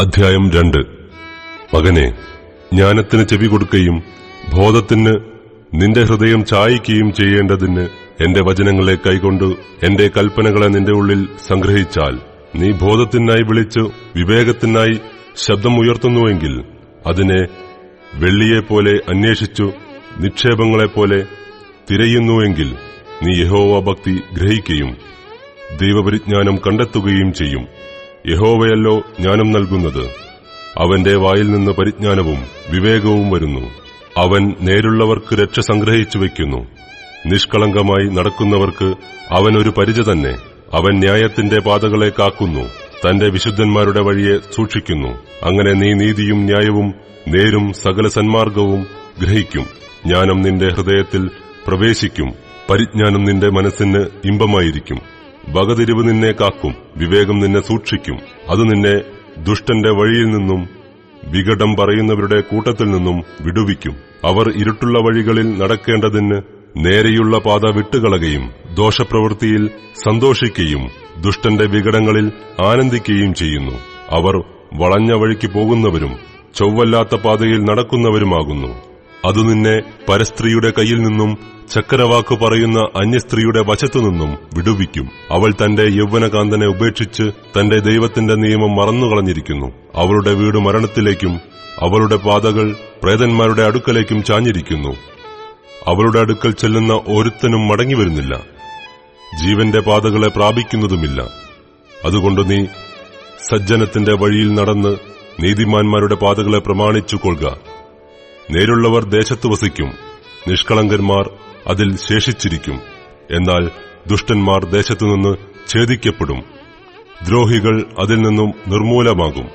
അധ്യായം 2. മകനെ, ജ്ഞാനത്തിന് ചെവി കൊടുക്കുകയും ബോധത്തിന് നിന്റെ ഹൃദയം ചായിക്കുകയും ചെയ്യേണ്ടതിന് എന്റെ വചനങ്ങളെ കൈകൊണ്ട് എന്റെ കൽപ്പനകളെ നിന്റെ ഉള്ളിൽ സംഗ്രഹിച്ചാൽ, നീ ബോധത്തിനായി വിളിച്ചു വിവേകത്തിനായി ശബ്ദമുയർത്തുന്നുവെങ്കിൽ, അതിനെ വെള്ളിയെപ്പോലെ അന്വേഷിച്ചു നിക്ഷേപങ്ങളെപ്പോലെ തിരയുന്നുവെങ്കിൽ, നീ യഹോവ ഭക്തി ഗ്രഹിക്കുകയും ദൈവപരിജ്ഞാനം കണ്ടെത്തുകയും ചെയ്യും. യഹോവയല്ലോ ജ്ഞാനം നൽകുന്നത്. അവന്റെ വായിൽ നിന്ന് പരിജ്ഞാനവും വിവേകവും വരുന്നു. അവൻ നേരുള്ളവർക്ക് രക്ഷ സംഗ്രഹിച്ചു വയ്ക്കുന്നു. നിഷ്കളങ്കമായി നടക്കുന്നവർക്ക് അവൻ ഒരു പരിച തന്നെ. അവൻ ന്യായത്തിന്റെ പാതകളെ കാക്കുന്നു, തന്റെ വിശുദ്ധന്മാരുടെ വഴിയെ സൂക്ഷിക്കുന്നു. അങ്ങനെ നീ നീതിയും ന്യായവും നേരും സകല സന്മാർഗവും ഗ്രഹിക്കും. ജ്ഞാനം നിന്റെ ഹൃദയത്തിൽ പ്രവേശിക്കും, പരിജ്ഞാനം നിന്റെ മനസ്സിന് ഇമ്പമായിരിക്കും. വകതിരിവ് നിന്നെ കാക്കും, വിവേകം നിന്നെ സൂക്ഷിക്കും. അത് നിന്നെ ദുഷ്ടന്റെ വഴിയിൽ നിന്നും വികടം പറയുന്നവരുടെ കൂട്ടത്തിൽ നിന്നും വിടുവിക്കും. അവർ ഇരുട്ടുള്ള വഴികളിൽ നടക്കേണ്ടതിന് നേരെയുള്ള പാത വിട്ടുകളയുകയും ദോഷപ്രവൃത്തിയിൽ സന്തോഷിക്കുകയും ദുഷ്ടന്റെ വികടങ്ങളിൽ ആനന്ദിക്കുകയും ചെയ്യുന്നു. അവർ വളഞ്ഞ വഴിക്ക് പോകുന്നവരും ചൊവ്വല്ലാത്ത പാതയിൽ നടക്കുന്നവരുമാകുന്നു. അത് നിന്നെ പരസ്ത്രീയുടെ കയ്യിൽ നിന്നും ചക്കരവാക്കു പറയുന്ന അന്യസ്ത്രീയുടെ വശത്തുനിന്നും വിടുവിക്കും. അവൾ തന്റെ യൗവനകാന്തനെ ഉപേക്ഷിച്ച് തന്റെ ദൈവത്തിന്റെ നിയമം മറന്നുകളഞ്ഞിരിക്കുന്നു. അവളുടെ വീട് മരണത്തിലേക്കും അവളുടെ പാതകൾ പ്രേതന്മാരുടെ അടുക്കലേക്കും ചാഞ്ഞിരിക്കുന്നു. അവളുടെ അടുക്കൽ ചെല്ലുന്ന ഒരുത്തനും മടങ്ങിവരുന്നില്ല, ജീവന്റെ പാതകളെ പ്രാപിക്കുന്നതുമില്ല. അതുകൊണ്ട് നീ സജ്ജനത്തിന്റെ വഴിയിൽ നടന്ന് നീതിമാന്മാരുടെ പാതകളെ പ്രമാണിച്ചുകൊള്ളുക. നേരുള്ളവർ ദേശത്ത് വസിക്കും, നിഷ്കളങ്കന്മാർ അതിൽ ശേഷിച്ചിരിക്കും. എന്നാൽ ദുഷ്ടന്മാർ ദേശത്തുനിന്ന് ഛേദിക്കപ്പെടും, ദ്രോഹികൾ അതിൽ നിന്നും നിർമൂലമാകും.